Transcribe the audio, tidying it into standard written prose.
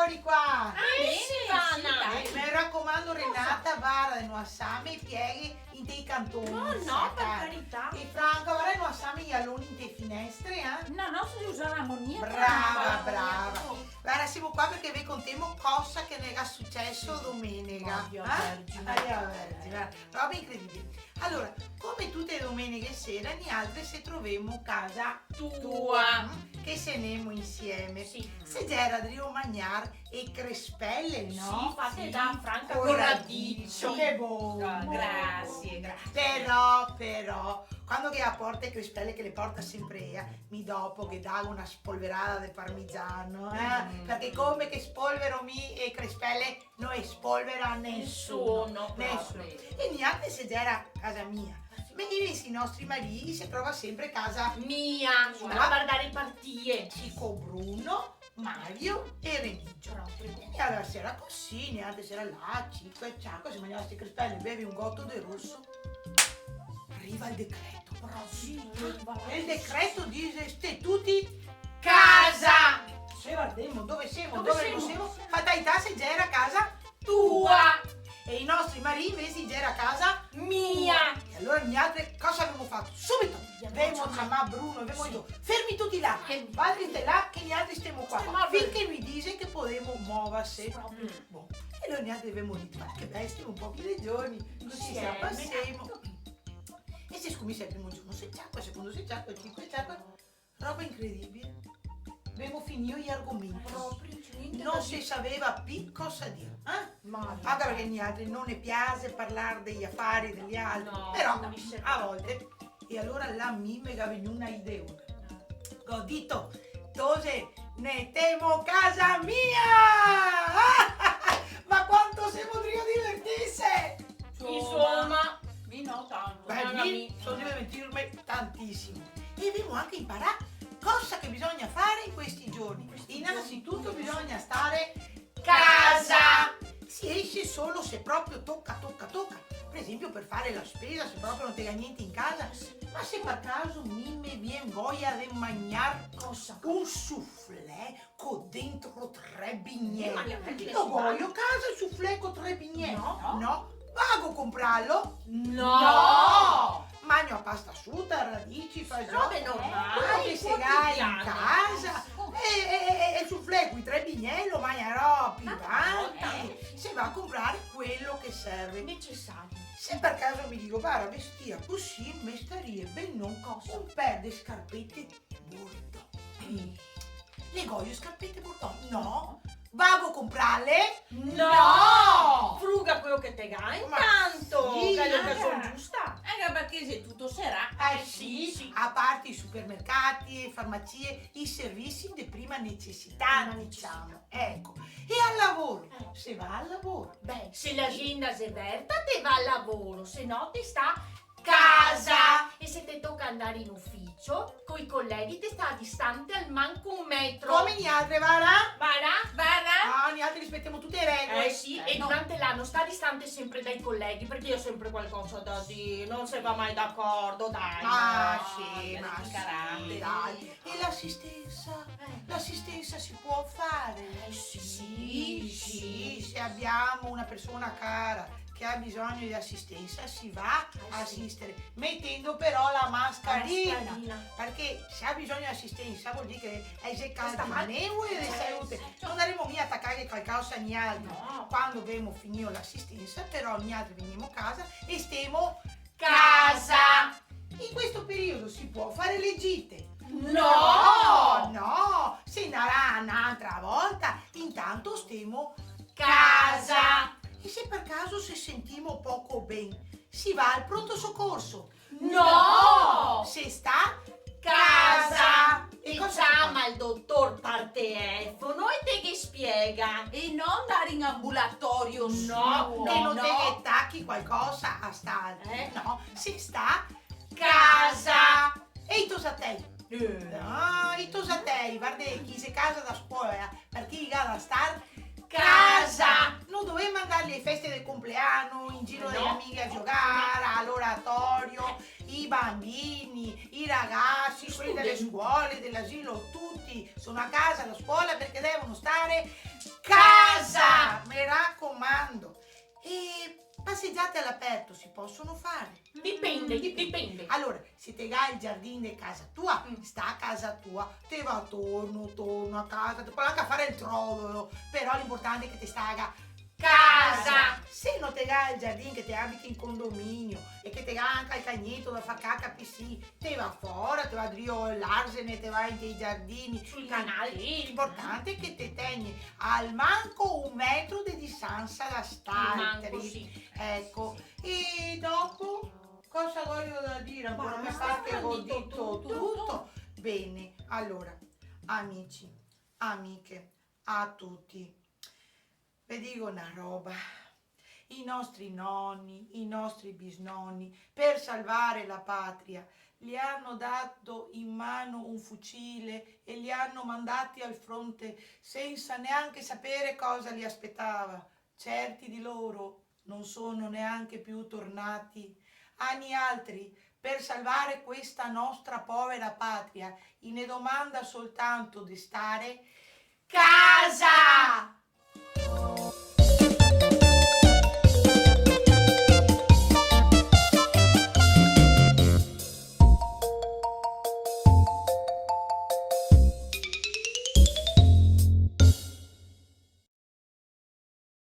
eccoli qua. Ivana. Mi raccomando, Renata, guarda, non assame i pieghi in dei cantoni. No, per carità. E Franca, guarda, non assame gli alloni in dei finestre, eh? No, si usa l'ammoniaca. Brava. Guarda, siamo qua perché vi contiamo cosa che ne è successo domenica. Dio Vergine. Dio Vergine, roba incredibile. Allora, come tutte le domeniche sera, noi altre se troviamo casa Tua. che se nemo insieme. Sì. Se c'era Rio Magnar e crespelle, no? Sì, fatte da Franca Con con radicchio. radicchio. Che buono. Grazie. Però, quando che apporta le crespelle che le porta sempre io, mi dopo che dà una spolverata di parmigiano, perché come che spolvero mi e crespelle non spolvera nessuno. E neanche se era casa mia. Ma i nostri mariti si trova sempre casa Mia, a guardare i partie. Cico Bruno, Mario e Remigio. E alla sera così, neanche sera là, Cico e Ciaco, si mangiava queste crespelle, bevi un gotto di rosso. Arriva il decreto. E il decreto dice ste tutti casa. Se guardiamo dove siamo, dove non siamo, fatalità se già era casa Tua. e i nostri mariti invece già era casa Mia. e allora gli altri cosa abbiamo fatto? Subito abbiamo chiamato Bruno, abbiamo detto fermi tutti là, che vadri te là, che gli altri stiamo qua, finché lui dice che potremo muoversi. Boh. E noi gli altri abbiamo detto, ma che bello, stiamo un po' più dei giorni, così si passiamo. E si scommessa il primo giorno, se ciacqua, il secondo se ciacqua, il cinque ciacqua, roba incredibile. Abbiamo finito gli argomenti, non si sapeva più cosa dire. Anche perché gli altri non ne piace parlare degli affari degli altri, No, però non mi serve. a volte. E allora la mime che aveva una idea. Ho detto, dove ne temo casa mia! Ma quanto siamo divertisse! Insomma. No, tanto. Beh, lì sono divertirmi tantissimo. E abbiamo anche imparato cosa che bisogna fare in questi giorni. Innanzitutto bisogna stare casa. Si esce solo se proprio tocca. Per esempio per fare la spesa, se proprio non tenga niente in casa. Ma se per caso mi viene voglia di mangiare un soufflé con dentro 3 bignè. Lo voglio casa il soufflé con 3 bignè. No. Vago comprarlo? No. Mangio a pasta asciutta, radici, fagioli. Robe normali, Quello che si ha in quotidiane. casa. E il soufflé con i 3 bignè lo mangerò più avanti. Se va a comprare quello che serve. Necessario. Se per caso mi dico, guarda, vestia così, mi starebbe non un paio di scarpette bordeaux. Le voglio scarpette bordeaux? No. Vago a comprarle? No! Fruga quello che te ga intanto, sì, che sono giusta. Anche perché se tutto sarà. Sì, a parte i supermercati, le farmacie, i servizi di prima necessità, diciamo. Ecco. E al lavoro? Se va al lavoro. Beh, se l'agenda è aperta te va al lavoro, se no ti sta Casa. E se ti tocca andare in ufficio, coi colleghi ti sta distante al manco un metro. Come gli altri, va? Bara? Gli altri rispettiamo tutte le regole. Sì, e durante l'anno sta distante sempre dai colleghi, perché io ho sempre qualcosa da dire, non si va mai d'accordo, dai. Dai. E l'assistenza? L'assistenza si può fare? Sì, se abbiamo una persona cara che ha bisogno di assistenza si va a assistere, mettendo però la mascherina. Perché se ha bisogno di assistenza vuol dire che è seccato ma ne vuole di salute. Non daremo mica attaccare qualcosa agli altri. No. Quando abbiamo finito l'assistenza, però ogni altro veniamo a casa e stiamo Casa. In questo periodo si può fare le gite. No! Se narà un'altra volta, intanto stiamo Casa. E se per caso si sentiamo poco bene, si va al pronto soccorso. No! Se sta Casa. E E cosa chiama il dottor per telefono e te che spiega. E non andare in ambulatorio No, che non no. te che tacchi qualcosa a stare. No, si sta Casa. E i tosatei. No, i tosatei, guarda chi si casa da scuola, perché chi va da star Casa. Non dovevi mandarli alle feste del compleanno, in giro dagli No. amici a giocare, all'oratorio, i bambini, i ragazzi, quelli delle scuole, dell'asilo, tutti sono a casa, alla scuola perché devono stare casa, mi raccomando. E passeggiate all'aperto si possono fare. Dipende. Allora, se te vai al giardino di casa tua, sta a casa tua, te va torno a casa, te puoi anche fare il trovolo, però l'importante è che te staga Casa. Se non te vai al giardino che te abiti in condominio e che te va anche al cagnetto da far cacca PC, te va fuori, te va a Drio l'Arsene, te vai nei giardini, Sul canale. L'importante è che te tenni al manco 1 metro di distanza da stare. Manco, sì. Ecco, e dopo cosa voglio da dire? Ancora mi sa che ho detto tutto. Bene, allora, amici, amiche, a tutti, vi dico una roba. I nostri nonni, i nostri bisnonni, per salvare la patria, gli hanno dato in mano un fucile e li hanno mandati al fronte senza neanche sapere cosa li aspettava. Certi di loro non sono neanche più tornati. Anni altri, per salvare questa nostra povera patria, ne domanda soltanto di stare casa.